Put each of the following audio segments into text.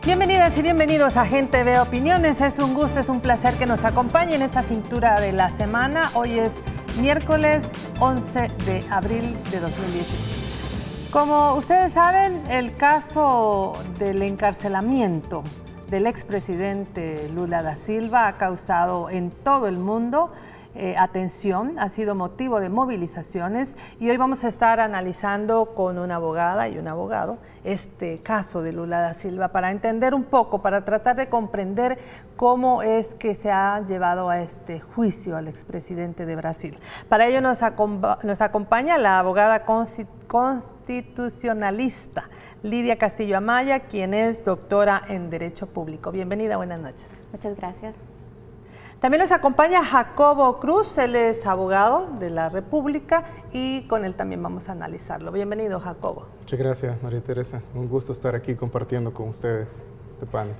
Bienvenidas y bienvenidos a Gente de Opiniones. Es un gusto, es un placer que nos acompañe en esta cintura de la semana. Hoy es miércoles 11 de abril de 2018. Como ustedes saben, el caso del encarcelamiento del expresidente Lula da Silva ha causado en todo el mundo atención, ha sido motivo de movilizaciones y hoy vamos a estar analizando con una abogada y un abogado este caso de Lula da Silva para entender un poco, para tratar de comprender cómo es que se ha llevado a este juicio al expresidente de Brasil. Para ello nos acompaña la abogada constitucionalista Lidia Castillo Amaya, quien es doctora en Derecho Público. Bienvenida, buenas noches. Muchas gracias. También nos acompaña Jacobo Cruz, él es abogado de la República y con él también vamos a analizarlo. Bienvenido, Jacobo. Muchas gracias, María Teresa. Un gusto estar aquí compartiendo con ustedes este panel.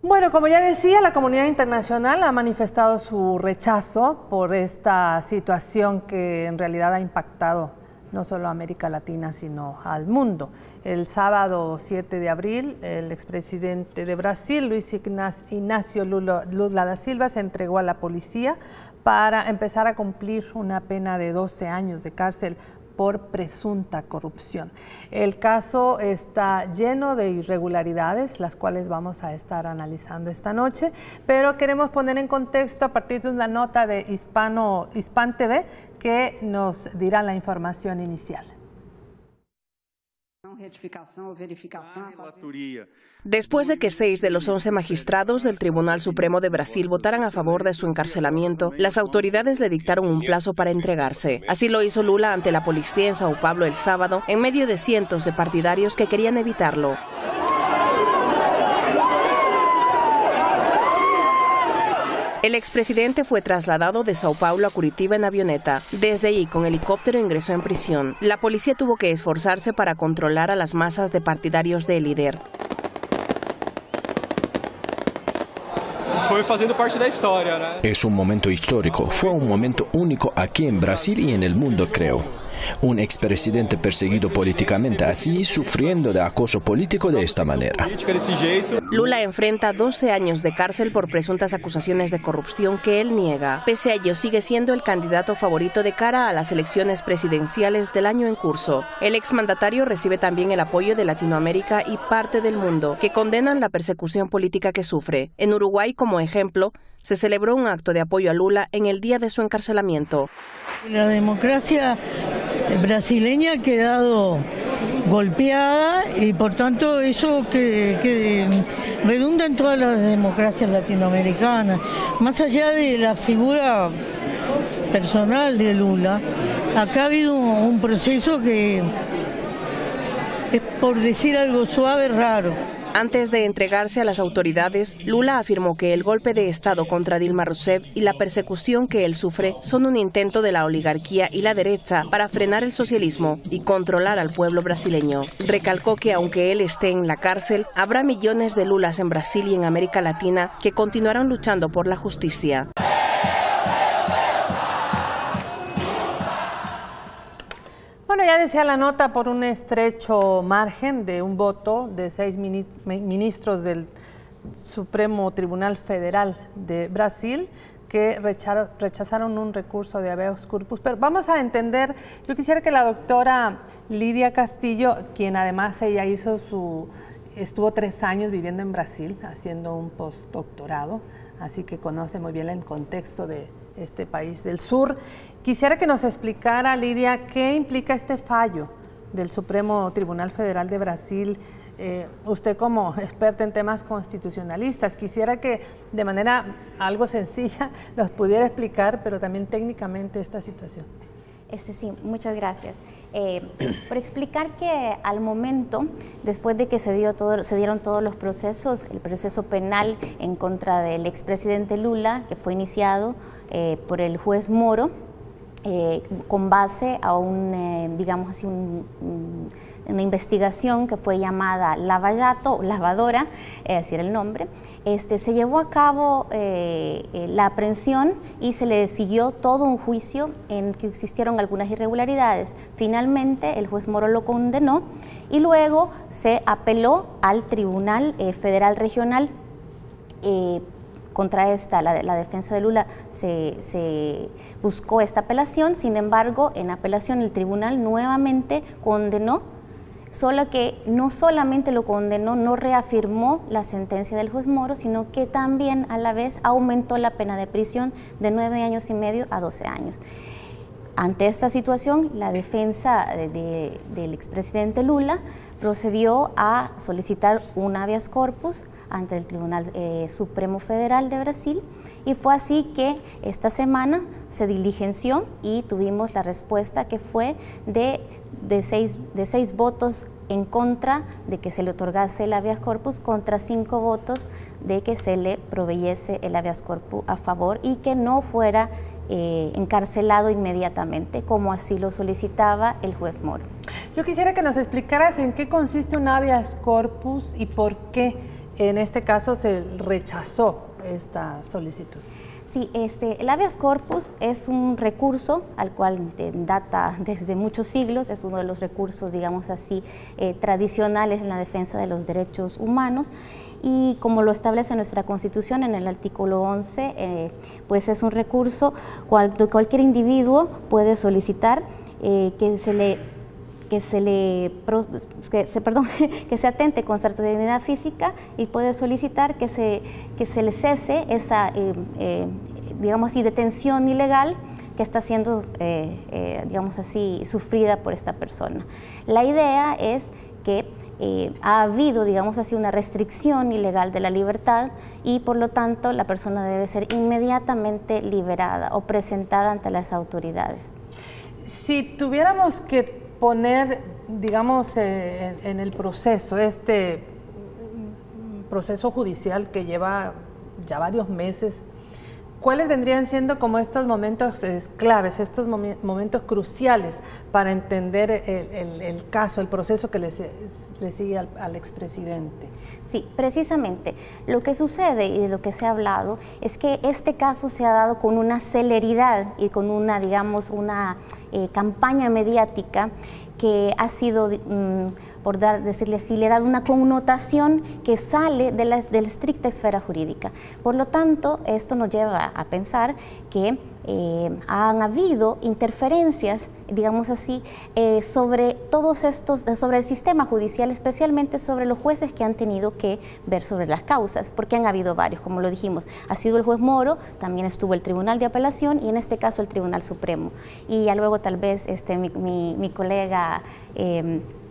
Bueno, como ya decía, la comunidad internacional ha manifestado su rechazo por esta situación que en realidad ha impactado no solo a América Latina, sino al mundo. El sábado 7 de abril, el expresidente de Brasil, Luis Ignacio Lula da Silva, se entregó a la policía para empezar a cumplir una pena de 12 años de cárcel por presunta corrupción. El caso está lleno de irregularidades, las cuales vamos a estar analizando esta noche, pero queremos poner en contexto a partir de una nota de Hispan TV que nos dirá la información inicial. Después de que 6 de los 11 magistrados del Tribunal Supremo de Brasil votaran a favor de su encarcelamiento, las autoridades le dictaron un plazo para entregarse. Así lo hizo Lula ante la policía en Sao Paulo el sábado, en medio de cientos de partidarios que querían evitarlo. El expresidente fue trasladado de Sao Paulo a Curitiba en avioneta. Desde allí, con helicóptero, ingresó en prisión. La policía tuvo que esforzarse para controlar a las masas de partidarios del líder. Es un momento histórico, fue un momento único aquí en Brasil y en el mundo, creo. Un expresidente perseguido políticamente así, sufriendo de acoso político de esta manera. Lula enfrenta 12 años de cárcel por presuntas acusaciones de corrupción que él niega. Pese a ello, sigue siendo el candidato favorito de cara a las elecciones presidenciales del año en curso. El exmandatario recibe también el apoyo de Latinoamérica y parte del mundo, que condenan la persecución política que sufre. En Uruguay, como ejemplo, se celebró un acto de apoyo a Lula en el día de su encarcelamiento. La democracia brasileña ha quedado golpeada y por tanto eso que redunda en todas las democracias latinoamericanas. Más allá de la figura personal de Lula, acá ha habido un proceso que es, por decir algo suave, raro. Antes de entregarse a las autoridades, Lula afirmó que el golpe de Estado contra Dilma Rousseff y la persecución que él sufre son un intento de la oligarquía y la derecha para frenar el socialismo y controlar al pueblo brasileño. Recalcó que aunque él esté en la cárcel, habrá millones de Lulas en Brasil y en América Latina que continuarán luchando por la justicia. Bueno, ya decía la nota, por un estrecho margen de un voto de 6 ministros del Supremo Tribunal Federal de Brasil que rechazaron un recurso de habeas corpus. Pero vamos a entender, yo quisiera que la doctora Lidia Castillo, quien además ella estuvo 3 años viviendo en Brasil haciendo un postdoctorado, así que conoce muy bien el contexto de este país del sur. Quisiera que nos explicara, Lidia, qué implica este fallo del Supremo Tribunal Federal de Brasil. Usted como experta en temas constitucionalistas, quisiera que de manera algo sencilla nos pudiera explicar, pero también técnicamente esta situación. Sí, muchas gracias. Por explicar que al momento, después de que se dieron todos los procesos, el proceso penal en contra del expresidente Lula, que fue iniciado por el juez Moro, con base a digamos así, una investigación que fue llamada Lavallato, Lavadora, así era el nombre. Se llevó a cabo la aprehensión y se le siguió todo un juicio en que existieron algunas irregularidades. Finalmente el juez Moro lo condenó y luego se apeló al Tribunal Federal Regional. Contra la defensa de Lula se buscó esta apelación. Sin embargo, en apelación el tribunal nuevamente condenó, solo que no solamente lo condenó, no reafirmó la sentencia del juez Moro, sino que también a la vez aumentó la pena de prisión de 9 años y medio a 12 años. Ante esta situación, la defensa del expresidente Lula procedió a solicitar un habeas corpus ante el Tribunal Supremo Federal de Brasil, y fue así que esta semana se diligenció y tuvimos la respuesta que fue de 6 votos en contra de que se le otorgase el habeas corpus, contra 5 votos de que se le proveyese el habeas corpus a favor y que no fuera encarcelado inmediatamente, como así lo solicitaba el juez Moro. Yo quisiera que nos explicaras en qué consiste un habeas corpus y por qué en este caso se rechazó esta solicitud. Sí, el habeas corpus es un recurso al cual data desde muchos siglos, es uno de los recursos, digamos así, tradicionales en la defensa de los derechos humanos, y como lo establece nuestra Constitución en el artículo 11, pues es un recurso cualquier individuo puede solicitar que se atente contra su dignidad física, y puede solicitar que se le cese esa, digamos así, detención ilegal que está siendo, digamos así, sufrida por esta persona. La idea es que ha habido, digamos así, una restricción ilegal de la libertad y por lo tanto la persona debe ser inmediatamente liberada o presentada ante las autoridades. Si tuviéramos que poner, digamos, en el proceso, este proceso judicial que lleva ya varios meses, ¿cuáles vendrían siendo como estos momentos claves, estos momentos cruciales para entender el caso, el proceso que le sigue al expresidente? Sí, precisamente. Lo que sucede y de lo que se ha hablado es que este caso se ha dado con una celeridad y con una, digamos, una campaña mediática que ha sido, por decirle así, le ha dado una connotación que sale de la estricta esfera jurídica. Por lo tanto, esto nos lleva a pensar que han habido interferencias, digamos así, sobre todos estos, sobre el sistema judicial, especialmente sobre los jueces que han tenido que ver sobre las causas, porque han habido varios, como lo dijimos, ha sido el juez Moro, también estuvo el Tribunal de Apelación y en este caso el Tribunal Supremo. Y ya luego tal vez mi colega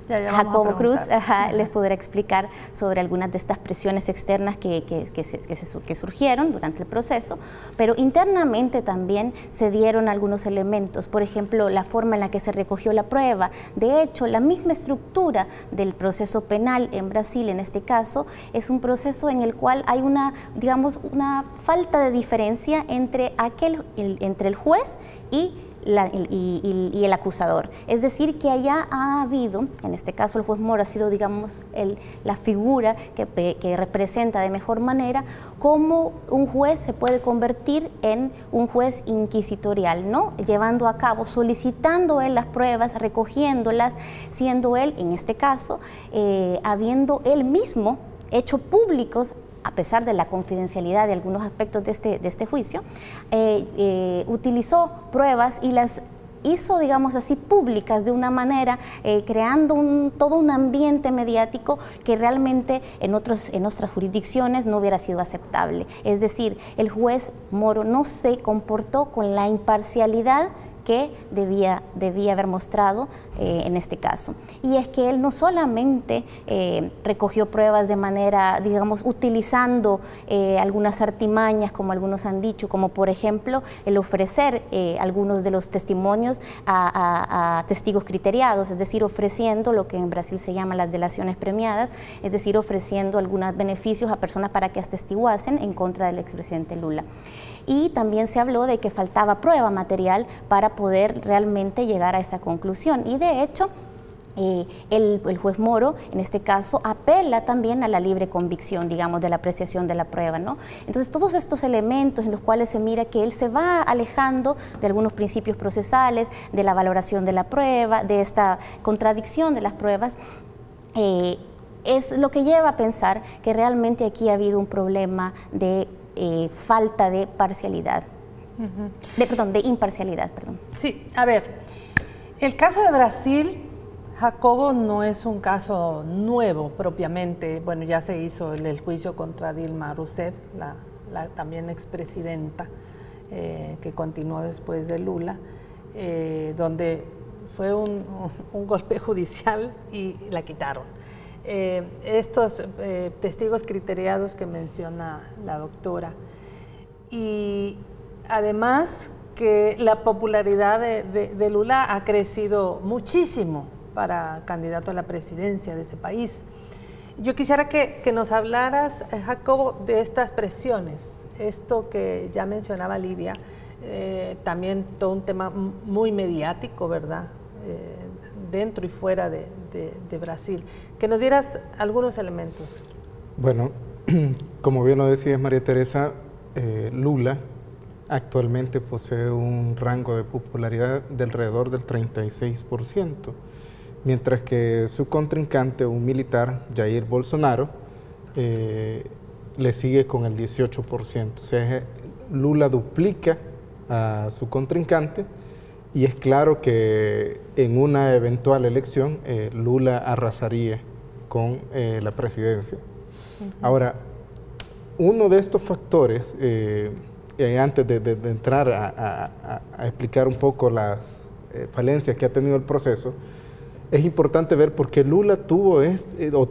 Jacobo Cruz les podrá explicar sobre algunas de estas presiones externas que surgieron durante el proceso, pero internamente también se dieron algunos elementos, por ejemplo, la forma en la que se recogió la prueba. De hecho, la misma estructura del proceso penal en Brasil, en este caso, es un proceso en el cual hay una, digamos, una falta de diferencia entre el juez y el acusador. Es decir, que allá ha habido, en este caso el juez Moro ha sido, digamos, la figura que representa de mejor manera cómo un juez se puede convertir en un juez inquisitorial, ¿no? Llevando a cabo, solicitando él las pruebas, recogiéndolas, siendo él, en este caso, habiendo él mismo hecho públicos, a pesar de la confidencialidad de algunos aspectos de este juicio, utilizó pruebas y las hizo, digamos así, públicas de una manera, creando todo un ambiente mediático que realmente en otras jurisdicciones no hubiera sido aceptable. Es decir, el juez Moro no se comportó con la imparcialidad que debía haber mostrado en este caso. Y es que él no solamente recogió pruebas de manera, digamos, utilizando algunas artimañas, como algunos han dicho, como por ejemplo el ofrecer algunos de los testimonios a testigos criteriados, es decir, ofreciendo lo que en Brasil se llama las delaciones premiadas, es decir, ofreciendo algunos beneficios a personas para que atestiguasen en contra del expresidente Lula. Y también se habló de que faltaba prueba material para poder realmente llegar a esa conclusión. Y de hecho, el juez Moro, en este caso, apela también a la libre convicción, digamos, de la apreciación de la prueba, ¿no? Entonces, todos estos elementos en los cuales se mira que él se va alejando de algunos principios procesales, de la valoración de la prueba, de esta contradicción de las pruebas, es lo que lleva a pensar que realmente aquí ha habido un problema de falta de parcialidad, de imparcialidad, perdón. Sí, a ver, el caso de Brasil, Jacobo, no es un caso nuevo propiamente. Bueno, ya se hizo el juicio contra Dilma Rousseff, la también expresidenta, que continuó después de Lula, donde fue un golpe judicial y la quitaron. Estos testigos criteriados que menciona la doctora, y además que la popularidad de Lula ha crecido muchísimo para candidato a la presidencia de ese país. Yo quisiera que nos hablaras, Jacobo, de estas presiones, esto que ya mencionaba Livia, también todo un tema muy mediático, ¿verdad?, dentro y fuera de Brasil. Que nos dieras algunos elementos. Bueno, como bien lo decías, María Teresa, Lula actualmente posee un rango de popularidad de alrededor del 36%, mientras que su contrincante, un militar, Jair Bolsonaro, le sigue con el 18%. O sea, Lula duplica a su contrincante, y es claro que en una eventual elección Lula arrasaría con la presidencia. Ahora, uno de estos factores, antes de entrar a explicar un poco las falencias que ha tenido el proceso, es importante ver por qué Lula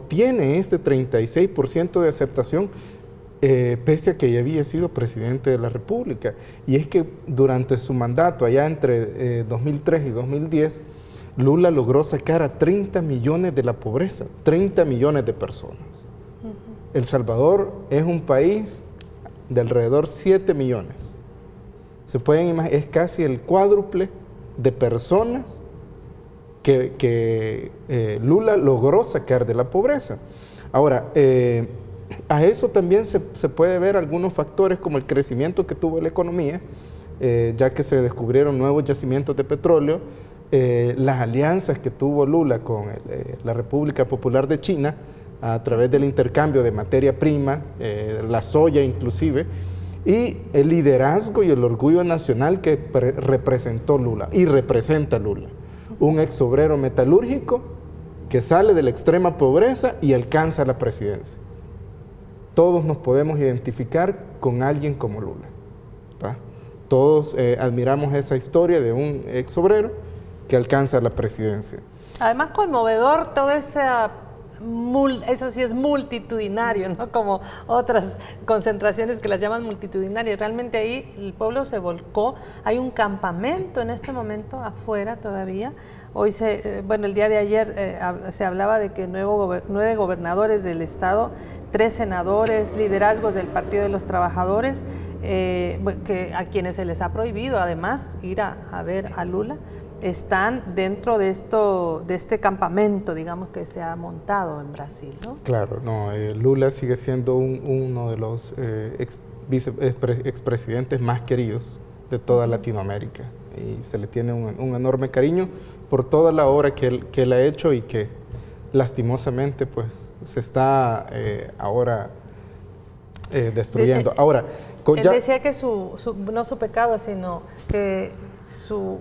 tiene este 36% de aceptación, pese a que ya había sido presidente de la República. Y es que durante su mandato, allá entre 2003 y 2010, Lula logró sacar a 30 millones de la pobreza, 30 millones de personas. El Salvador es un país de alrededor 7 millones. Se pueden imaginar, es casi el cuádruple de personas que Lula logró sacar de la pobreza. Ahora, a eso también se puede ver algunos factores como el crecimiento que tuvo la economía, ya que se descubrieron nuevos yacimientos de petróleo, las alianzas que tuvo Lula con la República Popular de China a través del intercambio de materia prima, la soya inclusive, y el liderazgo y el orgullo nacional que representó Lula y representa Lula, un ex obrero metalúrgico que sale de la extrema pobreza y alcanza la presidencia. Todos nos podemos identificar con alguien como Lula, ¿verdad? Todos admiramos esa historia de un ex obrero que alcanza la presidencia. Además, conmovedor todo eso sí es multitudinario, ¿no? Como otras concentraciones que las llaman multitudinarias. Realmente ahí el pueblo se volcó. Hay un campamento en este momento afuera todavía. Hoy el día de ayer se hablaba de que 9 gobernadores del estado, 3 senadores, liderazgos del Partido de los Trabajadores, a quienes se les ha prohibido además ir a ver a Lula, están dentro de este campamento, digamos, que se ha montado en Brasil, ¿no? Claro, no, Lula sigue siendo uno de los expresidentes más queridos de toda Latinoamérica, y se le tiene un enorme cariño por toda la obra que él ha hecho, y que lastimosamente pues se está ahora destruyendo. Ahora, él decía que no su pecado, sino que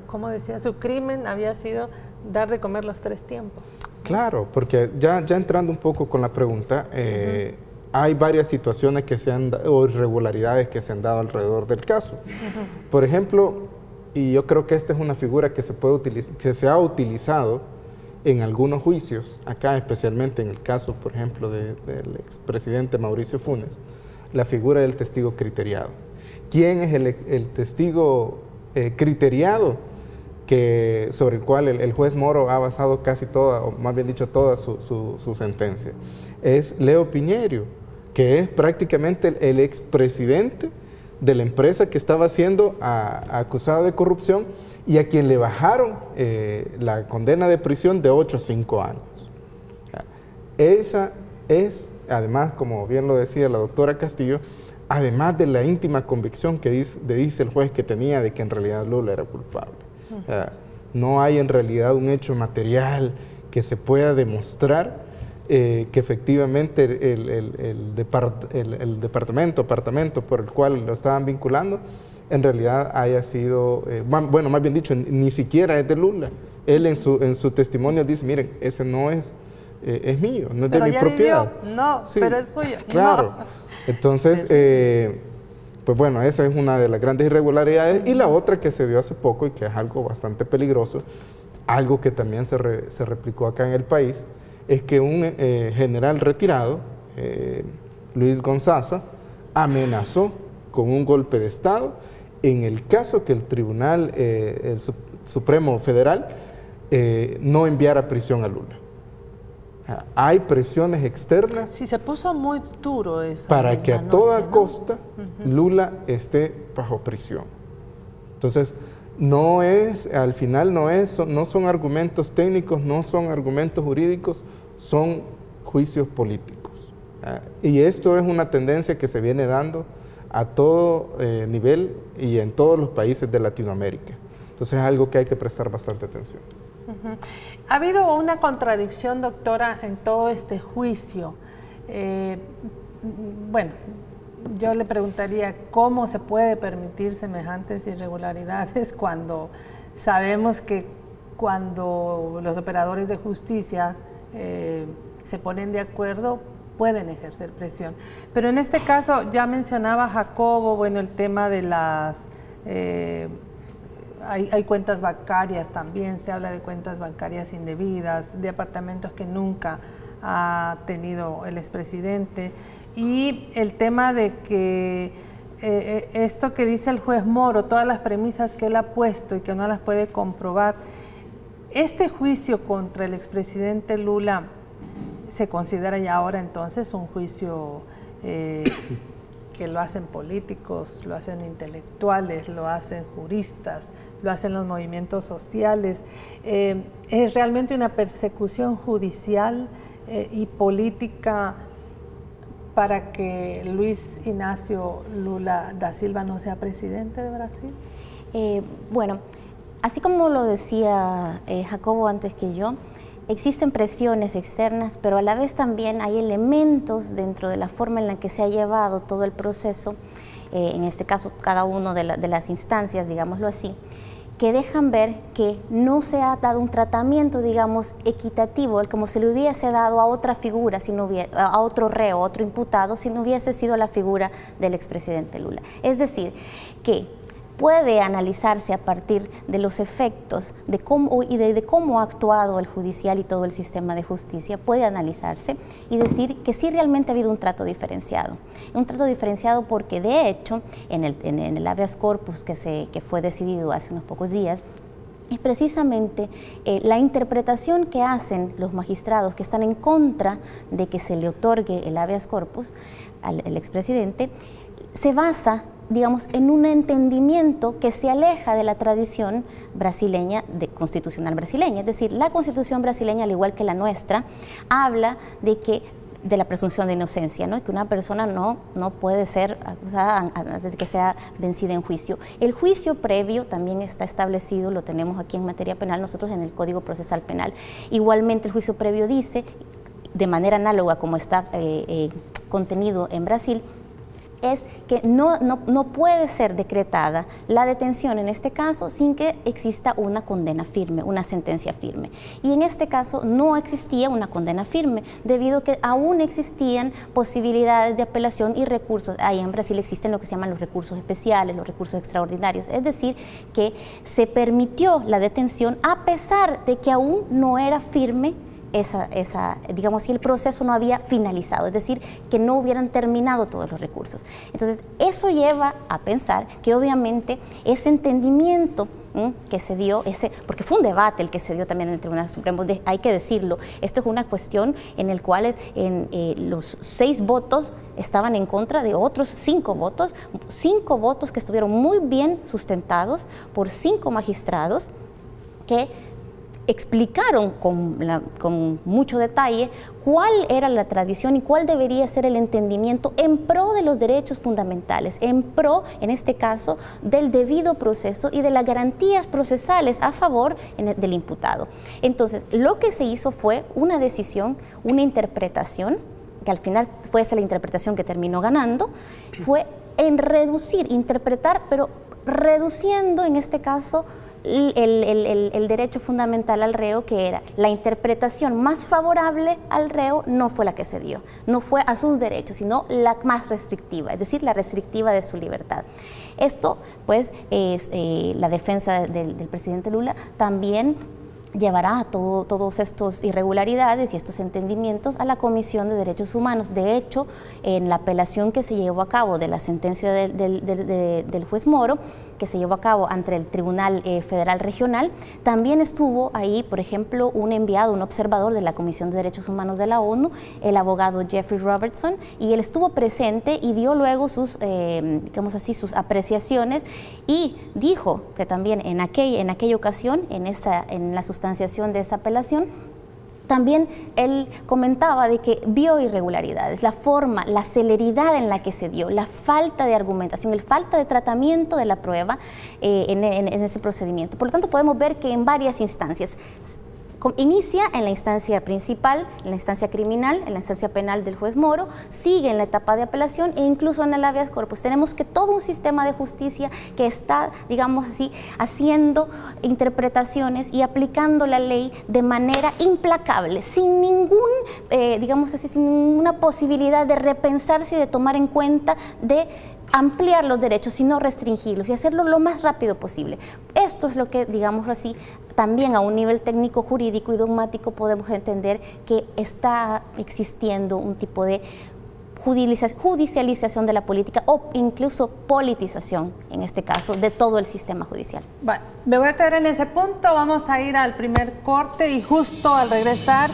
¿cómo decía? Su crimen había sido dar de comer los 3 tiempos. Claro, porque ya entrando un poco con la pregunta, hay varias situaciones o irregularidades que se han dado alrededor del caso. Por ejemplo, y yo creo que esta es una figura que se ha utilizado en algunos juicios, acá especialmente en el caso, por ejemplo, del expresidente Mauricio Funes, la figura del testigo criteriado. ¿Quién es el testigo criteriado sobre el cual el juez Moro ha basado casi toda, o más bien dicho toda su sentencia? Es Leo Piñeiro, que es prácticamente el expresidente de la empresa que estaba siendo acusada de corrupción y a quien le bajaron la condena de prisión de 8 a 5 años. Esa es, además, como bien lo decía la doctora Castillo, además de la íntima convicción que dice el juez que tenía de que en realidad Lula era culpable. No hay en realidad un hecho material que se pueda demostrar que efectivamente el departamento por el cual lo estaban vinculando, en realidad haya sido, bueno, más bien dicho, ni siquiera es de Lula. Él en su testimonio dice, miren, ese no es mío, no es de mi propiedad. No, sí, pero es suyo. Claro. No. Entonces, pues bueno, esa es una de las grandes irregularidades. Y la otra que se dio hace poco y que es algo bastante peligroso, algo que también se replicó acá en el país, es que un general retirado, Luis Gonzaga, amenazó con un golpe de Estado en el caso que el Tribunal el Supremo Federal no enviara a prisión a Lula. Hay presiones externas. Sí, se puso muy duro eso. Para que a toda costa Lula esté bajo prisión. Entonces, no es, al final no son argumentos técnicos, no son argumentos jurídicos, son juicios políticos. Y esto es una tendencia que se viene dando a todo nivel y en todos los países de Latinoamérica. Entonces es algo que hay que prestar bastante atención. Ha habido una contradicción, doctora, en todo este juicio. Bueno, yo le preguntaría cómo se puede permitir semejantes irregularidades cuando sabemos que cuando los operadores de justicia se ponen de acuerdo, pueden ejercer presión. Pero en este caso, ya mencionaba Jacobo, bueno, el tema de las... Hay cuentas bancarias también, se habla de cuentas bancarias indebidas, de apartamentos que nunca ha tenido el expresidente. Y el tema de que esto que dice el juez Moro, todas las premisas que él ha puesto y que no las puede comprobar, este juicio contra el expresidente Lula se considera ya ahora entonces un juicio que lo hacen políticos, lo hacen intelectuales, lo hacen juristas, lo hacen los movimientos sociales. Es realmente una persecución judicial y política para que Luis Inácio Lula da Silva no sea presidente de Brasil. Bueno, así como lo decía Jacobo antes que yo, existen presiones externas, pero a la vez también hay elementos dentro de la forma en la que se ha llevado todo el proceso, en este caso cada una de las instancias, digámoslo así, que dejan ver que no se ha dado un tratamiento, digamos, equitativo, como se le hubiese dado a otra figura, si no hubiera, a otro reo, a otro imputado, si no hubiese sido la figura del expresidente Lula. Es decir, que puede analizarse a partir de los efectos de cómo ha actuado el judicial y todo el sistema de justicia, puede analizarse y decir que sí realmente ha habido un trato diferenciado. Un trato diferenciado porque de hecho en el habeas corpus que fue decidido hace unos pocos días, es precisamente la interpretación que hacen los magistrados que están en contra de que se le otorgue el habeas corpus al expresidente, se basa, digamos, en un entendimiento que se aleja de la tradición brasileña, constitucional brasileña. Es decir, la constitución brasileña, al igual que la nuestra, habla de la presunción de inocencia, ¿no? Que una persona no puede ser acusada antes de que sea vencida en juicio. El juicio previo también está establecido, lo tenemos aquí en materia penal, nosotros en el Código Procesal Penal. Igualmente el juicio previo dice, de manera análoga como está contenido en Brasil, es que no puede ser decretada la detención en este caso sin que exista una condena firme, una sentencia firme. Y en este caso no existía una condena firme, debido a que aún existían posibilidades de apelación y recursos. Ahí en Brasil existen lo que se llaman los recursos especiales, los recursos extraordinarios, es decir, que se permitió la detención a pesar de que aún no era firme digamos, si el proceso no había finalizado, es decir, que no hubieran terminado todos los recursos. Entonces, eso lleva a pensar que obviamente ese entendimiento que se dio, porque fue un debate el que se dio también en el Tribunal Supremo, hay que decirlo. Esto es una cuestión en la cual los 6 votos estaban en contra de otros 5 votos que estuvieron muy bien sustentados por 5 magistrados que explicaron con mucho detalle cuál era la tradición y cuál debería ser el entendimiento en pro de los derechos fundamentales, en pro, en este caso, del debido proceso y de las garantías procesales a favor del imputado. Entonces, lo que se hizo fue una decisión, una interpretación, que al final fue esa la interpretación que terminó ganando, fue en reducir, interpretar, pero reduciendo en este caso el derecho fundamental al reo, que era la interpretación más favorable al reo, no fue la que se dio, no fue a sus derechos, sino la más restrictiva, es decir, la restrictiva de su libertad. Esto, pues, es la defensa del presidente Lula también llevará a todos estos irregularidades y estos entendimientos a la Comisión de Derechos Humanos. De hecho, en la apelación que se llevó a cabo de la sentencia del juez Moro, que se llevó a cabo ante el Tribunal Federal Regional, también estuvo ahí, por ejemplo, un enviado, un observador de la Comisión de Derechos Humanos de la ONU, el abogado Jeffrey Robertson, y él estuvo presente y dio luego sus, digamos así, sus apreciaciones, y dijo que también en aquella ocasión, en la sustanciación de esa apelación, también él comentaba de que vio irregularidades, la forma, la celeridad en la que se dio, la falta de argumentación, la falta de tratamiento de la prueba en ese procedimiento. Por lo tanto, podemos ver que en varias instancias, inicia en la instancia principal, en la instancia criminal, en la instancia penal del juez Moro, sigue en la etapa de apelación e incluso en el habeas corpus. Tenemos que todo un sistema de justicia que está, digamos así, haciendo interpretaciones y aplicando la ley de manera implacable, sin ningún, digamos así, sin ninguna posibilidad de repensarse y de tomar en cuenta de ampliar los derechos, sino restringirlos y hacerlo lo más rápido posible. Esto es lo que, digámoslo así, también a un nivel técnico, jurídico y dogmático podemos entender que está existiendo un tipo de judicialización de la política o incluso politización, en este caso, de todo el sistema judicial. Bueno, me voy a quedar en ese punto, vamos a ir al primer corte y justo al regresar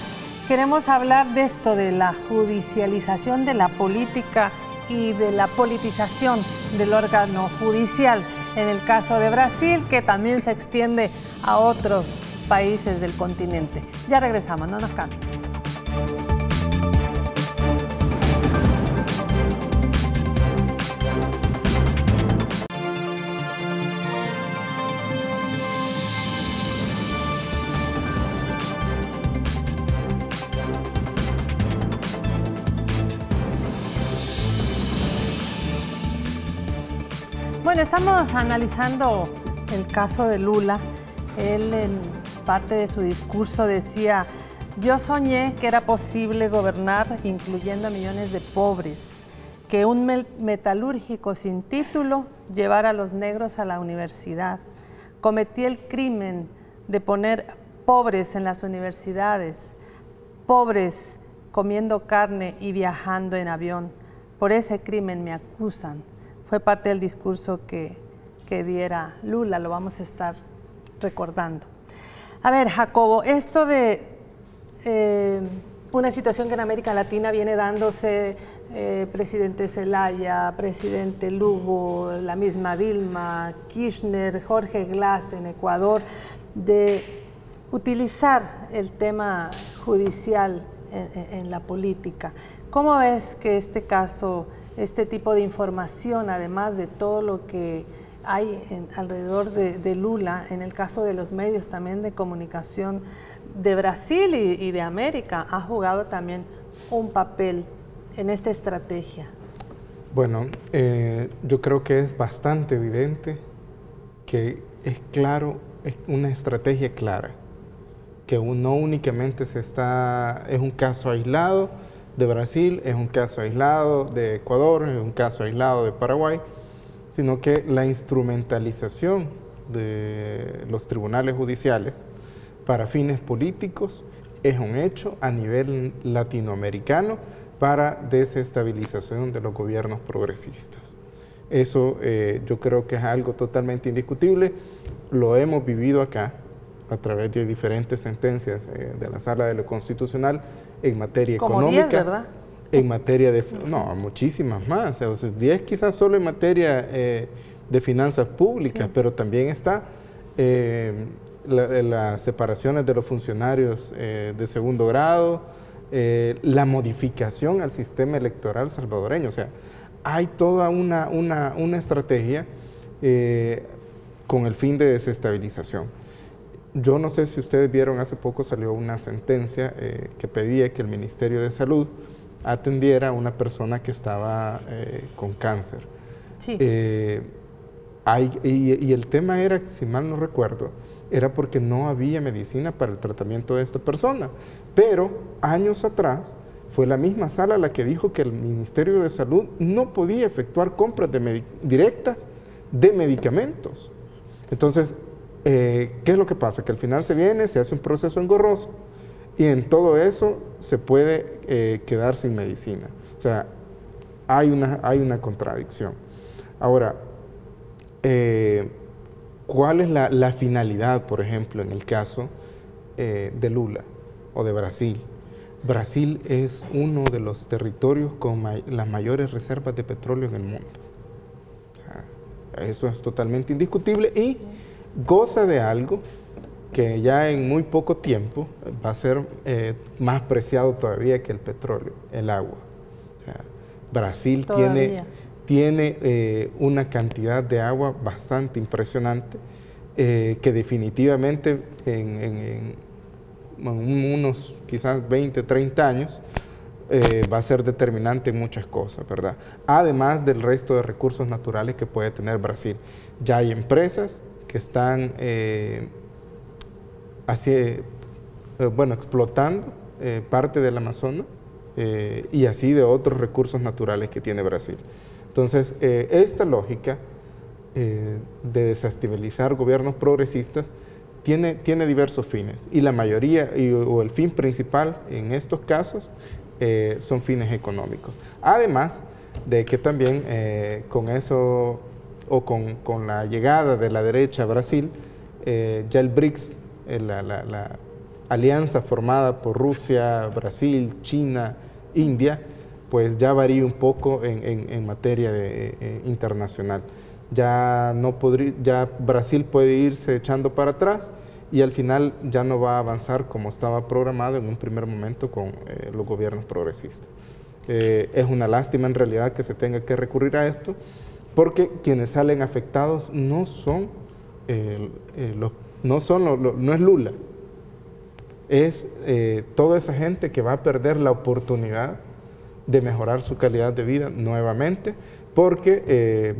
queremos hablar de esto, de la judicialización de la política y de la politización del órgano judicial en el caso de Brasil, que también se extiende a otros países del continente. Ya regresamos, no nos cambien. Bueno, estamos analizando el caso de Lula. Él en parte de su discurso decía: yo soñé que era posible gobernar incluyendo a millones de pobres, que un metalúrgico sin título llevara a los negros a la universidad. Cometí el crimen de poner pobres en las universidades, pobres comiendo carne y viajando en avión. Por ese crimen me acusan. Fue parte del discurso que diera Lula, lo vamos a estar recordando. A ver, Jacobo, esto de una situación que en América Latina viene dándose, presidente Zelaya, presidente Lugo, la misma Dilma, Kirchner, Jorge Glass en Ecuador, de utilizar el tema judicial en la política. ¿Cómo ves que este caso, este tipo de información, además de todo lo que hay alrededor de Lula, en el caso de los medios también de comunicación de Brasil y de América, ha jugado también un papel en esta estrategia? Bueno, yo creo que es bastante evidente que es claro, es una estrategia clara, que no únicamente es un caso aislado de Brasil, es un caso aislado de Ecuador, es un caso aislado de Paraguay, sino que la instrumentalización de los tribunales judiciales para fines políticos es un hecho a nivel latinoamericano para desestabilización de los gobiernos progresistas. Eso yo creo que es algo totalmente indiscutible. Lo hemos vivido acá a través de diferentes sentencias de la Sala de lo Constitucional en materia económica. 10, ¿verdad? En materia de... No, muchísimas más. O sea, 10 quizás solo en materia de finanzas públicas, sí, pero también está las separaciones de los funcionarios de segundo grado, la modificación al sistema electoral salvadoreño. O sea, hay toda una estrategia con el fin de desestabilización. Yo no sé si ustedes vieron, hace poco salió una sentencia que pedía que el Ministerio de Salud atendiera a una persona que estaba con cáncer. Sí. Y el tema era, si mal no recuerdo, era porque no había medicina para el tratamiento de esta persona. Pero años atrás fue la misma sala la que dijo que el Ministerio de Salud no podía efectuar compras directas de medicamentos. Entonces, ¿qué es lo que pasa? Que al final se hace un proceso engorroso y en todo eso se puede quedar sin medicina. O sea, hay una contradicción. Ahora, ¿cuál es la finalidad, por ejemplo, en el caso de Lula o de Brasil? Brasil es uno de los territorios con las mayores reservas de petróleo en el mundo. Eso es totalmente indiscutible y goza de algo que ya en muy poco tiempo va a ser más preciado todavía que el petróleo, el agua. O sea, Brasil tiene una cantidad de agua bastante impresionante que definitivamente en unos quizás 20, 30 años va a ser determinante en muchas cosas, ¿verdad? Además del resto de recursos naturales que puede tener Brasil. Ya hay empresas que están explotando parte del Amazonas y así de otros recursos naturales que tiene Brasil. Entonces, esta lógica de desestabilizar gobiernos progresistas tiene diversos fines y la mayoría o el fin principal en estos casos son fines económicos. Además de que también con eso o con la llegada de la derecha a Brasil, ya el BRICS, la alianza formada por Rusia, Brasil, China, India, pues ya varía un poco en materia internacional. Ya Brasil puede irse echando para atrás y al final ya no va a avanzar como estaba programado en un primer momento con los gobiernos progresistas. Es una lástima en realidad que se tenga que recurrir a esto, porque quienes salen afectados no es Lula, es toda esa gente que va a perder la oportunidad de mejorar su calidad de vida nuevamente, porque,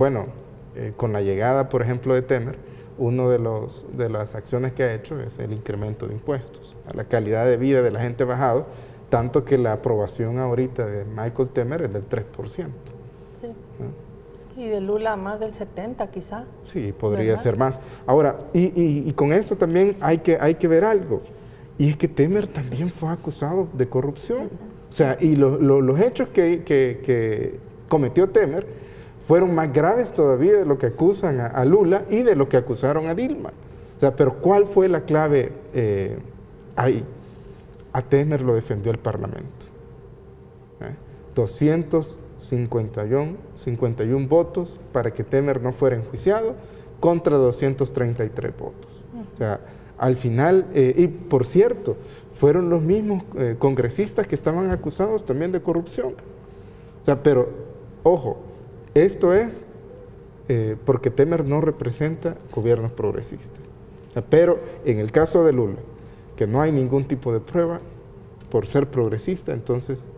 con la llegada, por ejemplo, de Temer, una de las acciones que ha hecho es el incremento de impuestos. La calidad de vida de la gente ha bajado, tanto que la aprobación ahorita de Michael Temer es del 3%. Sí. Y de Lula más del 70% quizá. Sí, podría ser más. Ahora, y con eso también hay que ver algo, y es que Temer también fue acusado de corrupción. O sea, y los hechos que cometió Temer fueron más graves todavía de lo que acusan a Lula y de lo que acusaron a Dilma. O sea, pero ¿cuál fue la clave ahí? A Temer lo defendió el Parlamento. 251 votos para que Temer no fuera enjuiciado contra 233 votos. O sea, al final, y por cierto, fueron los mismos congresistas que estaban acusados también de corrupción. O sea, pero, ojo, esto es porque Temer no representa gobiernos progresistas. O sea, pero en el caso de Lula, que no hay ningún tipo de prueba por ser progresista, entonces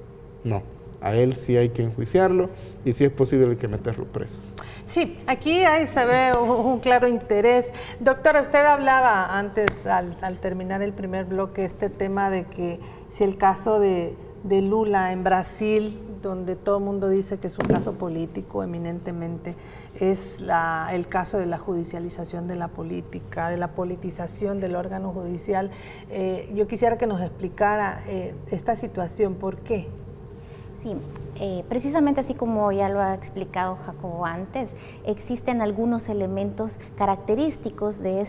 no. A él sí hay que enjuiciarlo y si es posible hay que meterlo preso. Sí, aquí se ve un claro interés. Doctora, usted hablaba antes, al terminar el primer bloque, este tema de que si el caso de Lula en Brasil, donde todo el mundo dice que es un caso político eminentemente, es el caso de la judicialización de la política, de la politización del órgano judicial. Yo quisiera que nos explicara esta situación, ¿por qué? Sí, precisamente así como ya lo ha explicado Jacobo antes, existen algunos elementos característicos de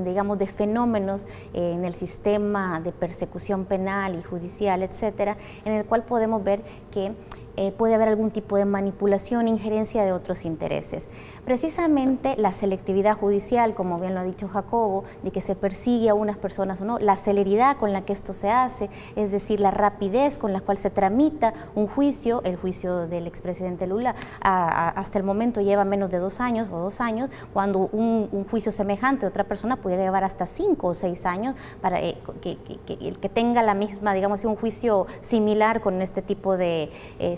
digamos, de fenómenos en el sistema de persecución penal y judicial, etcétera, en el cual podemos ver que puede haber algún tipo de manipulación, injerencia de otros intereses. Precisamente la selectividad judicial, como bien lo ha dicho Jacobo, de que se persigue a unas personas o no, la celeridad con la que esto se hace, es decir, la rapidez con la cual se tramita un juicio, el juicio del expresidente Lula, hasta el momento lleva menos de 2 años o 2 años, cuando un juicio semejante de otra persona pudiera llevar hasta 5 o 6 años para que tenga la misma, digamos, un juicio similar con este tipo de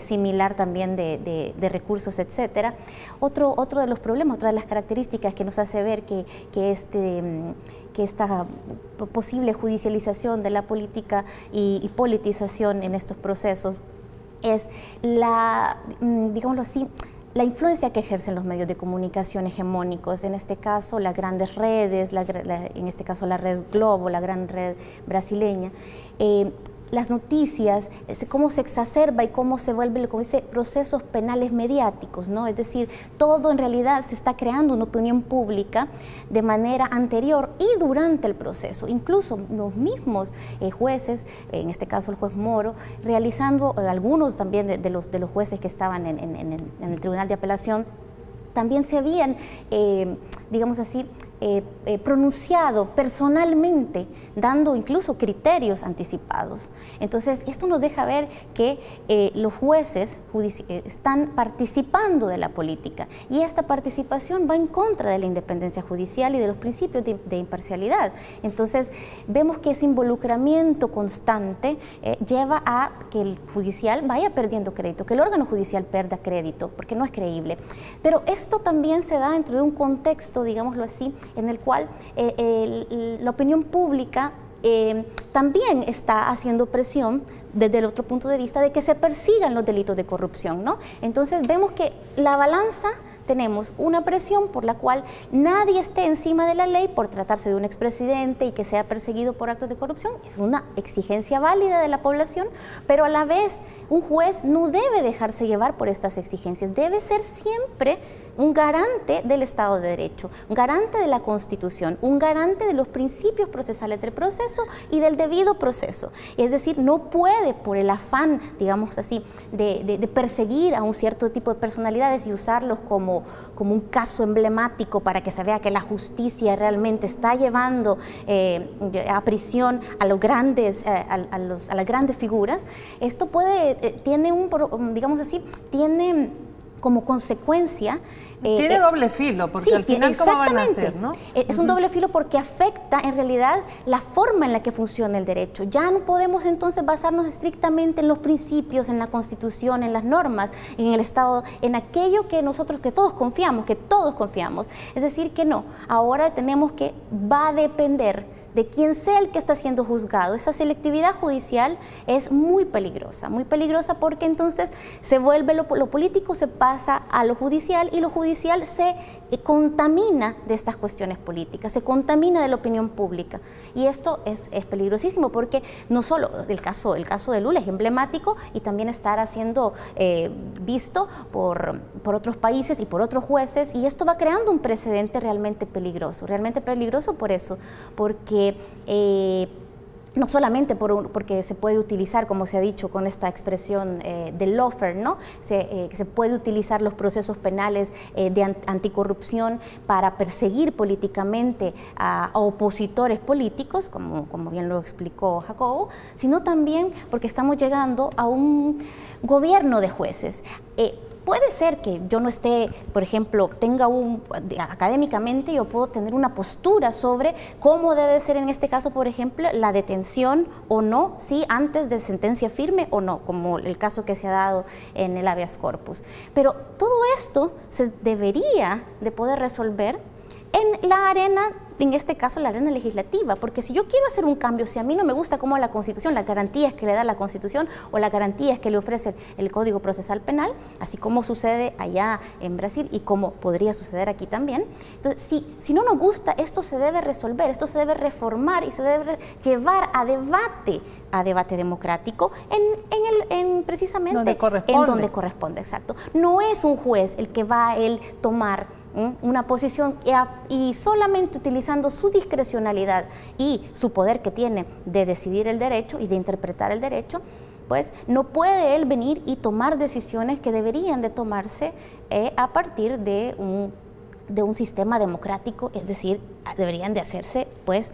similar también de recursos, etcétera. Otro de los problemas, otra de las características que nos hace ver que esta posible judicialización de la política y politización en estos procesos es digámoslo así, la influencia que ejercen los medios de comunicación hegemónicos, en este caso las grandes redes, en este caso la red Globo, la gran red brasileña, las noticias, cómo se exacerba y cómo se vuelve, como dice, procesos penales mediáticos, ¿no? Es decir, todo en realidad se está creando una opinión pública de manera anterior y durante el proceso. Incluso los mismos jueces, en este caso el juez Moro, realizando, algunos también de los jueces que estaban en el Tribunal de Apelación, también se habían, digamos así, pronunciado personalmente, dando incluso criterios anticipados. Entonces, esto nos deja ver que los jueces están participando de la política y esta participación va en contra de la independencia judicial y de los principios de imparcialidad. Entonces, vemos que ese involucramiento constante lleva a que el judicial vaya perdiendo crédito, que el órgano judicial pierda crédito, porque no es creíble. Pero esto también se da dentro de un contexto, digámoslo así, en el cual la opinión pública también está haciendo presión desde el otro punto de vista de que se persigan los delitos de corrupción, ¿no? Entonces vemos que la balanza, tenemos una presión por la cual nadie esté encima de la ley por tratarse de un expresidente y que sea perseguido por actos de corrupción. Es una exigencia válida de la población, pero a la vez un juez no debe dejarse llevar por estas exigencias, debe ser siempre un garante del Estado de Derecho, un garante de la Constitución, un garante de los principios procesales del proceso y del debido proceso. Es decir, no puede, por el afán, digamos así, de perseguir a un cierto tipo de personalidades y usarlos como un caso emblemático para que se vea que la justicia realmente está llevando a prisión a las grandes figuras. Esto tiene digamos así, tiene como consecuencia... tiene doble filo, porque sí, al final ¿cómo van a hacer, no? Es un doble filo porque afecta en realidad la forma en la que funciona el derecho. Ya no podemos entonces basarnos estrictamente en los principios, en la Constitución, en las normas, en el Estado, en aquello que todos confiamos. Es decir, que no, ahora tenemos que, va a depender de quién sea el que está siendo juzgado. Esa selectividad judicial es muy peligrosa porque entonces se vuelve lo político, se pasa a lo judicial y lo judicial se contamina de estas cuestiones políticas, se contamina de la opinión pública. Y esto es peligrosísimo porque no solo el caso de Lula es emblemático y también estará siendo visto por otros países y por otros jueces, y esto va creando un precedente realmente peligroso por eso, porque no solamente porque se puede utilizar, como se ha dicho con esta expresión del lawfare, ¿no? Se puede utilizar los procesos penales de anticorrupción para perseguir políticamente a opositores políticos, como bien lo explicó Jacobo, sino también porque estamos llegando a un gobierno de jueces. Puede ser que yo no esté, por ejemplo, académicamente yo puedo tener una postura sobre cómo debe ser en este caso, por ejemplo, la detención o no, ¿sí? Antes de sentencia firme o no, como el caso que se ha dado en el habeas corpus. Pero todo esto se debería de poder resolver en la arena, en este caso la arena legislativa, porque si yo quiero hacer un cambio, si a mí no me gusta cómo la Constitución, las garantías que le da la Constitución o las garantías que le ofrece el Código Procesal Penal, así como sucede allá en Brasil y como podría suceder aquí también, entonces si no nos gusta, esto se debe resolver, esto se debe reformar y se debe llevar a debate democrático precisamente en donde corresponde, exacto. No es un juez el que va a él tomar una posición y solamente utilizando su discrecionalidad y su poder que tiene de decidir el derecho y de interpretar el derecho, pues no puede él venir y tomar decisiones que deberían de tomarse a partir de un sistema democrático, es decir, deberían de hacerse, pues,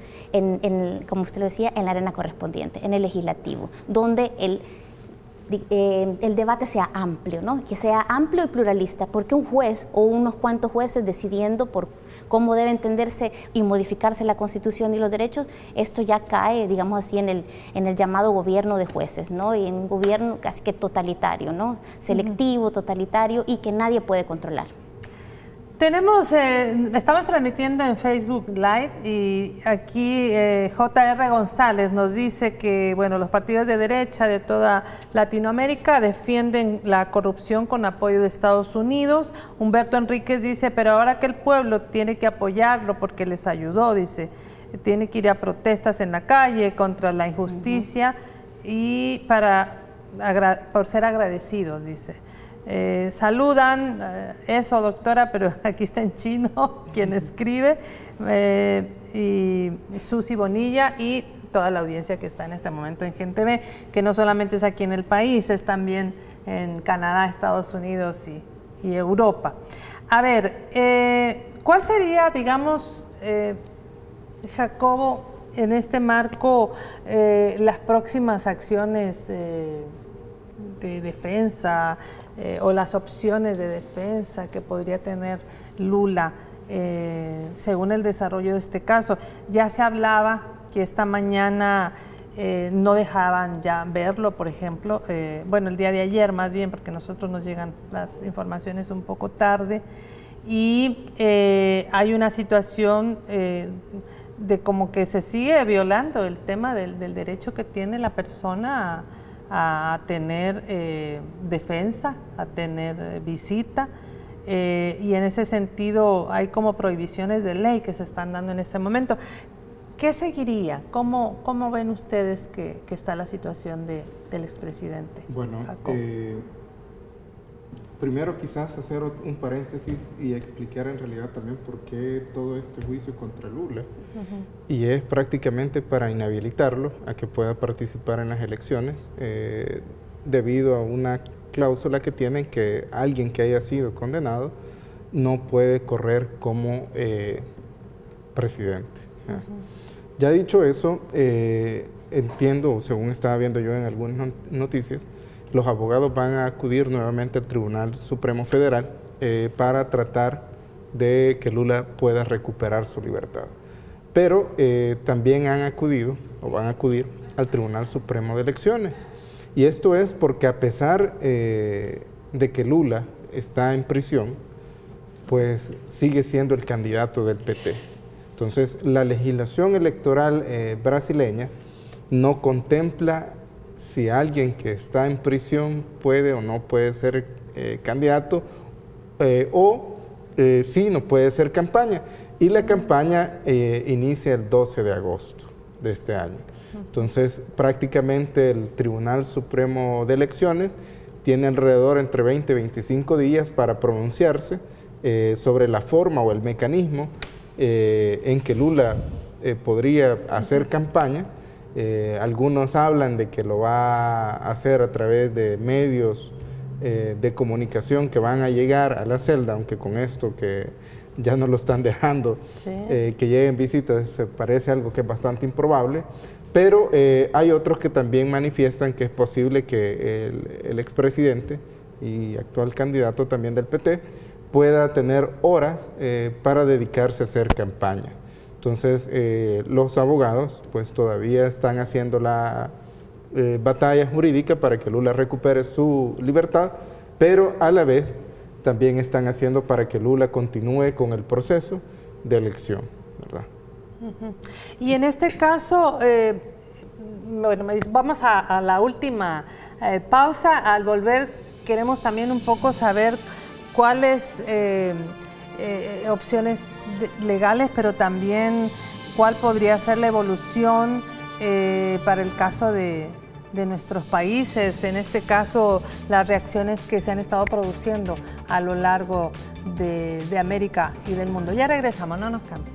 como usted lo decía, en la arena correspondiente, en el legislativo, donde el debate sea amplio, ¿no? Que sea amplio y pluralista, porque un juez o unos cuantos jueces decidiendo por cómo debe entenderse y modificarse la Constitución y los derechos, esto ya cae, digamos así, en el llamado gobierno de jueces, ¿no? Y en un gobierno casi que totalitario, ¿no? Selectivo, totalitario y que nadie puede controlar. Estamos transmitiendo en Facebook Live y aquí J.R. González nos dice que, bueno, los partidos de derecha de toda Latinoamérica defienden la corrupción con apoyo de Estados Unidos. Humberto Enríquez dice, pero ahora que el pueblo tiene que apoyarlo porque les ayudó, dice, tiene que ir a protestas en la calle contra la injusticia y por ser agradecidos, dice. Saludan, eso doctora, pero aquí está en chino quien escribe, y Susi Bonilla y toda la audiencia que está en este momento en Gente Ve, que no solamente es aquí en el país, es también en Canadá, Estados Unidos y Europa. A ver, ¿cuál sería, digamos, Jacobo, en este marco, las próximas acciones de defensa o las opciones de defensa que podría tener Lula según el desarrollo de este caso? Ya se hablaba que esta mañana no dejaban ya verlo, por ejemplo, bueno, el día de ayer más bien, porque a nosotros nos llegan las informaciones un poco tarde, y hay una situación de como que se sigue violando el tema del derecho que tiene la persona a tener defensa, a tener visita, y en ese sentido hay como prohibiciones de ley que se están dando en este momento. ¿Qué seguiría? ¿Cómo ven ustedes que está la situación del expresidente? Bueno, primero quizás hacer un paréntesis y explicar en realidad también por qué todo este juicio contra Lula. Y es prácticamente para inhabilitarlo a que pueda participar en las elecciones debido a una cláusula que tienen que alguien que haya sido condenado no puede correr como presidente. Ya dicho eso, entiendo, según estaba viendo yo en algunas noticias, los abogados van a acudir nuevamente al Tribunal Supremo Federal para tratar de que Lula pueda recuperar su libertad. Pero también han acudido o van a acudir al Tribunal Supremo de Elecciones. Y esto es porque a pesar de que Lula está en prisión, pues sigue siendo el candidato del PT. Entonces, la legislación electoral brasileña no contempla si alguien que está en prisión puede o no puede ser candidato o si no puede ser campaña. Y la campaña inicia el 12 de agosto de este año. Entonces, prácticamente el Tribunal Supremo de Elecciones tiene alrededor entre 20 y 25 días para pronunciarse sobre la forma o el mecanismo en que Lula podría hacer campaña. Algunos hablan de que lo va a hacer a través de medios de comunicación que van a llegar a la celda, aunque con esto que ya no lo están dejando, que lleguen visitas, se parece algo que es bastante improbable, pero hay otros que también manifiestan que es posible que el expresidente y actual candidato también del PT pueda tener horas para dedicarse a hacer campaña. Entonces, los abogados pues todavía están haciendo la batalla jurídica para que Lula recupere su libertad, pero a la vez también están haciendo para que Lula continúe con el proceso de elección, ¿verdad? Y en este caso, bueno, vamos a la última pausa. Al volver queremos también un poco saber cuáles opciones legales, pero también cuál podría ser la evolución para el caso de nuestros países, en este caso las reacciones que se han estado produciendo a lo largo de América y del mundo. Ya regresamos, no nos cambien.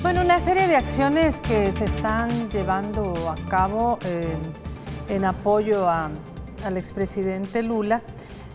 Bueno, una serie de acciones que se están llevando a cabo en apoyo al expresidente Lula.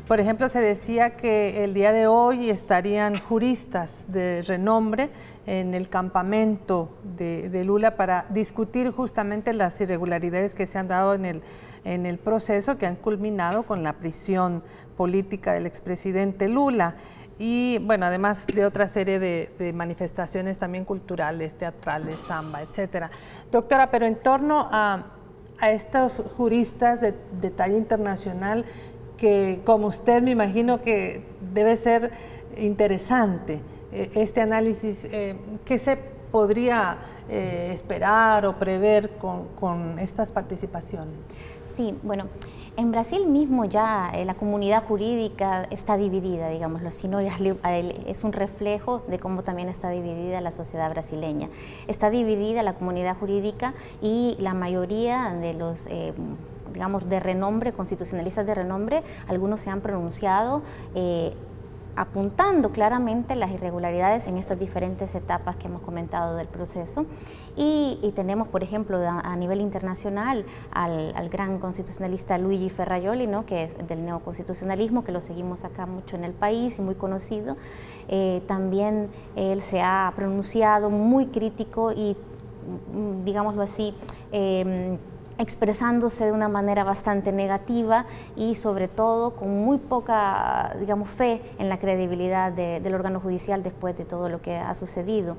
Por ejemplo, se decía que el día de hoy estarían juristas de renombre en el campamento de Lula para discutir justamente las irregularidades que se han dado en el proceso, que han culminado con la prisión política del expresidente Lula. Y bueno, además de otra serie de manifestaciones también culturales, teatrales, samba, etcétera. Doctora, pero en torno a estos juristas de talla internacional, que como usted me imagino que debe ser interesante este análisis, ¿qué se podría esperar o prever con estas participaciones? Sí, bueno, en Brasil mismo ya la comunidad jurídica está dividida, digámoslo, sino es un reflejo de cómo también está dividida la sociedad brasileña. Está dividida la comunidad jurídica y la mayoría de los digamos, de renombre, constitucionalistas de renombre, algunos se han pronunciado apuntando claramente las irregularidades en estas diferentes etapas que hemos comentado del proceso. Y tenemos, por ejemplo, a nivel internacional al gran constitucionalista Luigi Ferrajoli, ¿no?, que es del neoconstitucionalismo, que lo seguimos acá mucho en el país y muy conocido. También él se ha pronunciado muy crítico y, digámoslo así, expresándose de una manera bastante negativa y sobre todo con muy poca, digamos, fe en la credibilidad del órgano judicial después de todo lo que ha sucedido.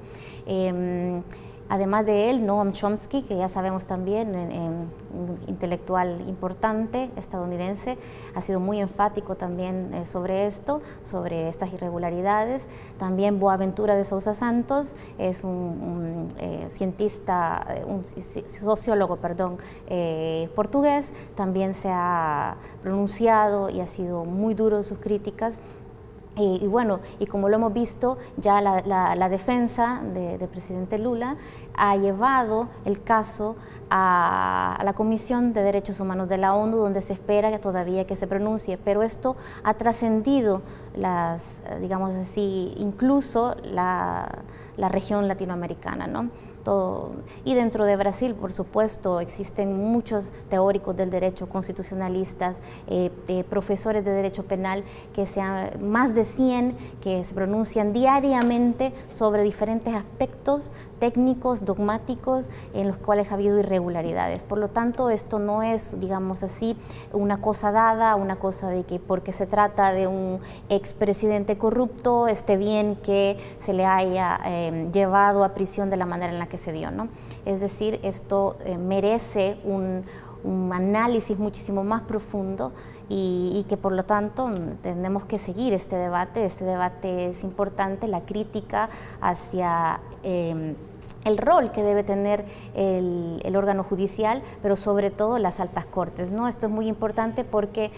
Además de él, Noam Chomsky, que ya sabemos también, un intelectual importante estadounidense, ha sido muy enfático también sobre esto, sobre estas irregularidades. También Boaventura de Sousa Santos es un cientista, un sociólogo, perdón, portugués, también se ha pronunciado y ha sido muy duro en sus críticas. Y bueno, y como lo hemos visto, ya la defensa de presidente Lula ha llevado el caso a la Comisión de Derechos Humanos de la ONU, donde se espera que todavía que se pronuncie, pero esto ha trascendido digamos así, incluso la región latinoamericana, ¿no? Y dentro de Brasil, por supuesto, existen muchos teóricos del derecho, constitucionalistas, profesores de derecho penal, más de 100 que se pronuncian diariamente sobre diferentes aspectos técnicos, dogmáticos, en los cuales ha habido irregularidades. Por lo tanto, esto no es, digamos así, una cosa dada, una cosa de que porque se trata de un expresidente corrupto, esté bien que se le haya llevado a prisión de la manera en la que se dio, ¿no? Es decir, esto merece un análisis muchísimo más profundo y que por lo tanto tenemos que seguir este debate es importante, la crítica hacia el rol que debe tener el órgano judicial, pero sobre todo las altas cortes, ¿no? Esto es muy importante porque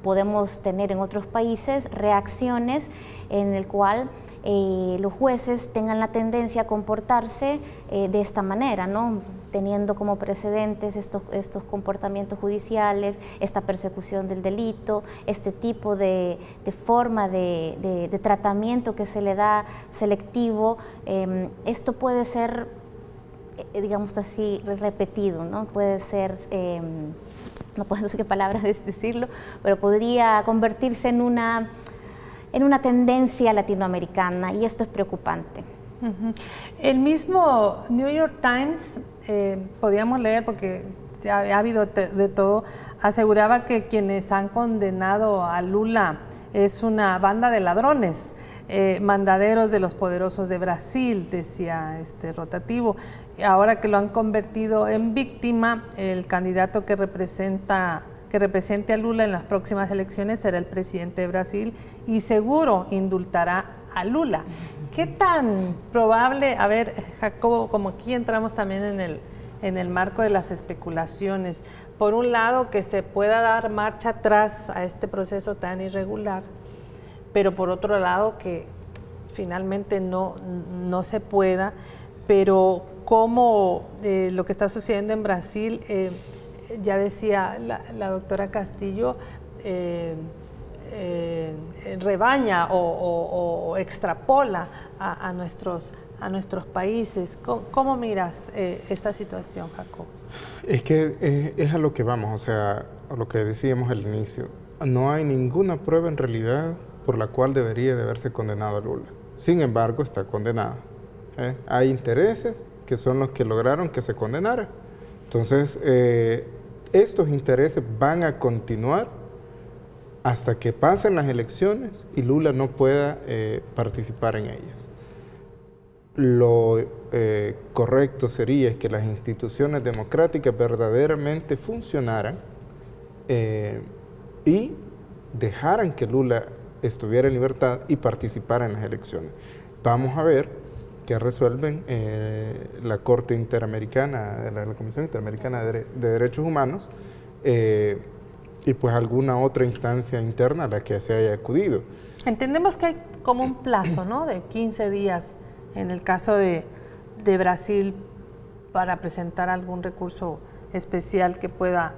podemos tener en otros países reacciones en el cual los jueces tengan la tendencia a comportarse de esta manera, ¿no?, teniendo como precedentes estos comportamientos judiciales, esta persecución del delito, este tipo de forma de tratamiento que se le da selectivo. Esto puede ser, digamos así, repetido, ¿no? Puede ser, no puedo decir qué palabras decirlo, pero podría convertirse en una tendencia latinoamericana, y esto es preocupante. El mismo New York Times, podíamos leer porque ha habido de todo, aseguraba que quienes han condenado a Lula es una banda de ladrones, mandaderos de los poderosos de Brasil, decía este rotativo. Ahora que lo han convertido en víctima, el candidato que represente a Lula en las próximas elecciones será el presidente de Brasil y seguro indultará a Lula. ¿Qué tan probable, a ver, Jacobo, como aquí entramos también en el marco de las especulaciones, por un lado que se pueda dar marcha atrás a este proceso tan irregular, pero por otro lado que finalmente no se pueda, pero como lo que está sucediendo en Brasil, ya decía la doctora Castillo, rebaña o extrapola a nuestros países. ¿Cómo miras esta situación, Jacob? Es que es a lo que vamos, o sea, a lo que decíamos al inicio. No hay ninguna prueba en realidad por la cual debería de haberse condenado a Lula. Sin embargo, está condenado. Hay intereses que son los que lograron que se condenara. Entonces, estos intereses van a continuar hasta que pasen las elecciones y Lula no pueda participar en ellas. Lo correcto sería que las instituciones democráticas verdaderamente funcionaran y dejaran que Lula estuviera en libertad y participara en las elecciones. Vamos a ver qué resuelven la Corte Interamericana, la Comisión Interamericana de Derechos Humanos, y pues alguna otra instancia interna a la que se haya acudido. Entendemos que hay como un plazo, ¿no?, de 15 días en el caso de Brasil para presentar algún recurso especial que pueda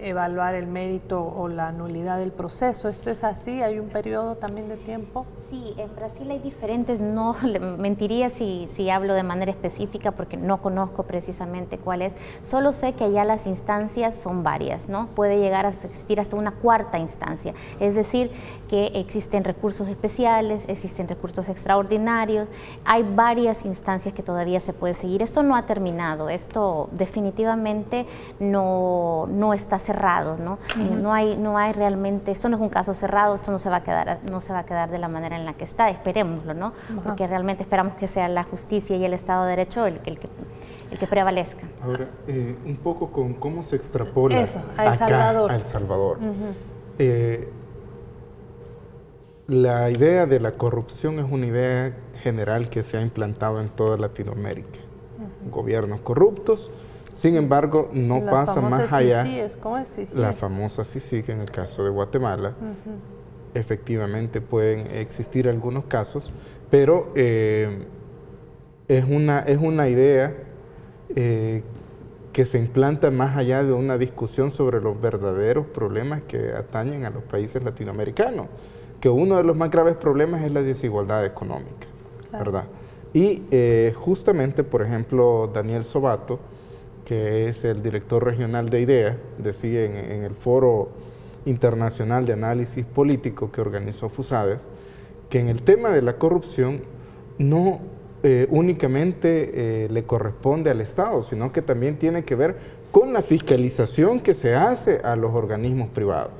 evaluar el mérito o la nulidad del proceso. ¿Esto es así? ¿Hay un periodo también de tiempo? Sí, en Brasil hay diferentes, no mentiría si hablo de manera específica porque no conozco precisamente cuál es, solo sé que allá las instancias son varias, ¿no? Puede llegar a existir hasta una cuarta instancia, es decir, que existen recursos especiales, existen recursos extraordinarios, hay varias instancias que todavía se puede seguir. Esto no ha terminado, esto definitivamente no está cerrado, ¿no? No hay realmente, esto no es un caso cerrado, esto no se va a quedar de la manera en la que está, esperémoslo, ¿no? Porque realmente esperamos que sea la justicia y el Estado de Derecho el que prevalezca. Ahora, un poco con cómo se extrapola a El Salvador. La idea de la corrupción es una idea general que se ha implantado en toda Latinoamérica. Gobiernos corruptos. Sin embargo, no pasa más allá. La famosa CICIG en el caso de Guatemala. Efectivamente pueden existir algunos casos, pero es una idea que se implanta más allá de una discusión sobre los verdaderos problemas que atañen a los países latinoamericanos, que uno de los más graves problemas es la desigualdad económica, ¿verdad? Y justamente, por ejemplo, Daniel Sobato, que es el director regional de IDEA, decía en el Foro Internacional de Análisis Político que organizó FUSADES, que en el tema de la corrupción no únicamente le corresponde al Estado, sino que también tiene que ver con la fiscalización que se hace a los organismos privados.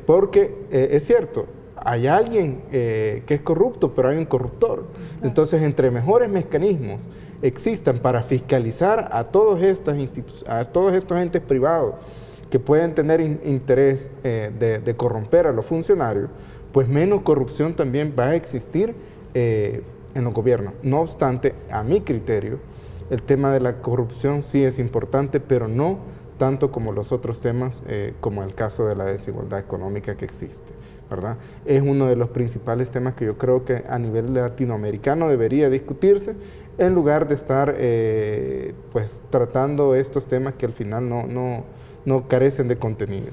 Porque es cierto, hay alguien que es corrupto, pero hay un corruptor. Entonces, entre mejores mecanismos existan para fiscalizar a todos estos entes privados que pueden tener interés de corromper a los funcionarios, pues menos corrupción también va a existir en los gobiernos. No obstante, a mi criterio, el tema de la corrupción sí es importante, pero no tanto como los otros temas, como el caso de la desigualdad económica que existe, ¿verdad? Es uno de los principales temas que yo creo que a nivel latinoamericano debería discutirse, en lugar de estar pues tratando estos temas que al final no carecen de contenido.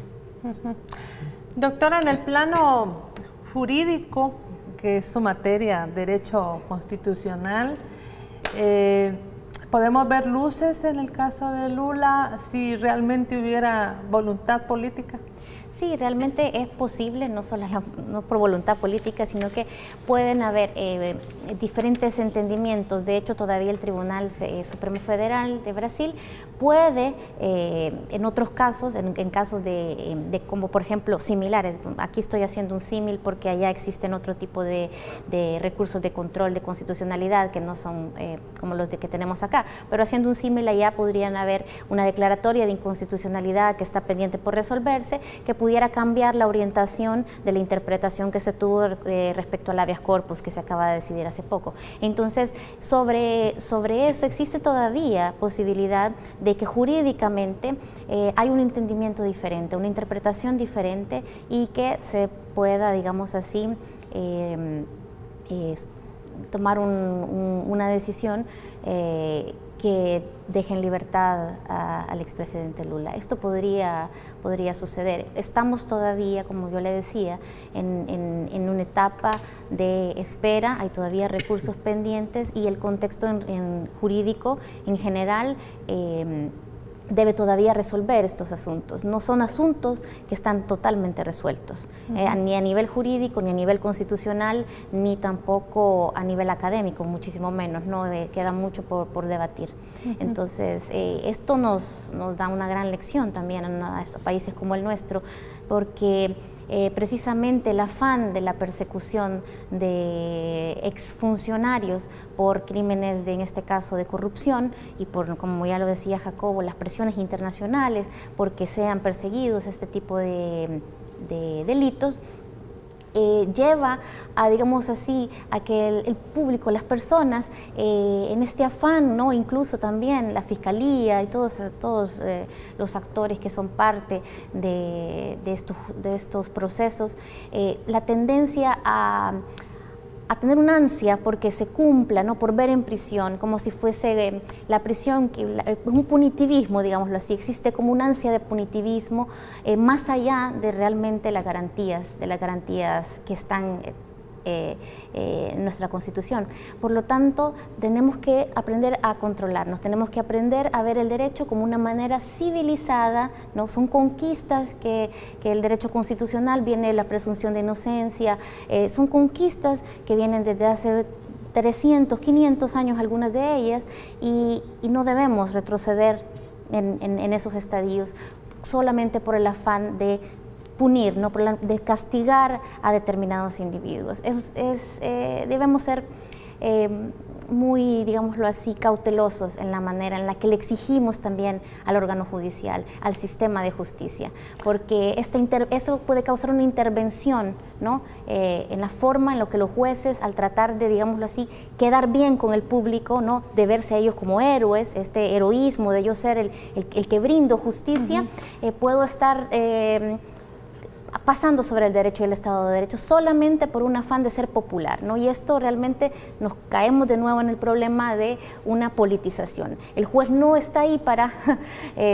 Doctora, en el plano jurídico, que es su materia, derecho constitucional, ¿podemos ver luces en el caso de Lula si realmente hubiera voluntad política? Sí, realmente es posible, no solo no por voluntad política, sino que pueden haber diferentes entendimientos. De hecho, todavía el Tribunal Supremo Federal de Brasil puede, en otros casos, en casos de como por ejemplo similares, aquí estoy haciendo un símil porque allá existen otro tipo de recursos de control de constitucionalidad que no son como los que tenemos acá, pero haciendo un símil allá podrían haber una declaratoria de inconstitucionalidad que está pendiente por resolverse, que pudiera cambiar la orientación de la interpretación que se tuvo respecto al habeas corpus que se acaba de decidir hace poco. Entonces, sobre eso existe todavía posibilidad de que jurídicamente hay un entendimiento diferente, una interpretación diferente y que se pueda, digamos así, tomar una decisión que deje en libertad al expresidente Lula. Esto podría suceder. Estamos todavía, como yo le decía, en una etapa de espera, hay todavía recursos pendientes y el contexto jurídico en general debe todavía resolver estos asuntos. No son asuntos que están totalmente resueltos, ni a nivel jurídico, ni a nivel constitucional, ni tampoco a nivel académico, muchísimo menos, ¿no? Queda mucho por debatir. Entonces, esto nos da una gran lección también a estos países como el nuestro, porque precisamente el afán de la persecución de exfuncionarios por crímenes, en este caso, de corrupción y por, como ya lo decía Jacobo, las presiones internacionales porque sean perseguidos este tipo de delitos, lleva a, digamos así, a que el público, las personas, en este afán, ¿no? Incluso también la Fiscalía y todos los actores que son parte de estos procesos, la tendencia a tener una ansia porque se cumpla, ¿no? Por ver en prisión, como si fuese la prisión, un punitivismo, digámoslo así, existe como una ansia de punitivismo más allá de realmente las garantías que están en nuestra Constitución. Por lo tanto, tenemos que aprender a controlarnos, tenemos que aprender a ver el derecho como una manera civilizada, ¿no? Son conquistas que el derecho constitucional viene de la presunción de inocencia, son conquistas que vienen desde hace 300, 500 años, algunas de ellas, y no debemos retroceder en esos estadios solamente por el afán de punir, ¿no? De castigar a determinados individuos. Debemos ser muy, digámoslo así, cautelosos en la manera en la que le exigimos también al órgano judicial, al sistema de justicia, porque eso puede causar una intervención, ¿no? En la forma en lo que los jueces, al tratar de, digámoslo así, quedar bien con el público, ¿no? De verse a ellos como héroes, este heroísmo de yo ser el que brindo justicia, puedo estar pasando sobre el derecho y el Estado de Derecho solamente por un afán de ser popular, ¿no? Y esto realmente nos caemos de nuevo en el problema de una politización. El juez no está ahí para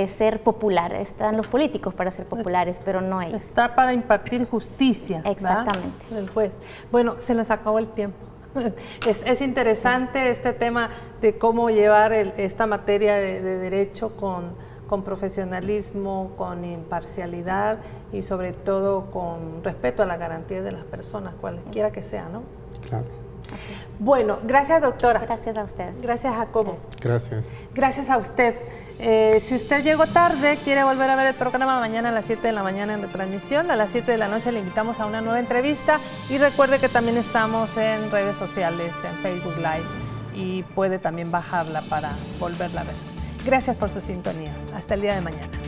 ser popular, están los políticos para ser populares, pero no ellos. Está para impartir justicia. Exactamente. ¿Verdad? El juez. Bueno, se nos acabó el tiempo. Es interesante este tema de cómo llevar esta materia de derecho con profesionalismo, con imparcialidad y sobre todo con respeto a la garantía de las personas, cualquiera que sea, ¿no? Claro. Bueno, gracias, doctora. Gracias a usted. Gracias, Jacobo. Gracias. Gracias a usted. Si usted llegó tarde, quiere volver a ver el programa mañana a las 7 de la mañana en retransmisión, a las 7 de la noche le invitamos a una nueva entrevista y recuerde que también estamos en redes sociales, en Facebook Live y puede también bajarla para volverla a ver. Gracias por su sintonía. Hasta el día de mañana.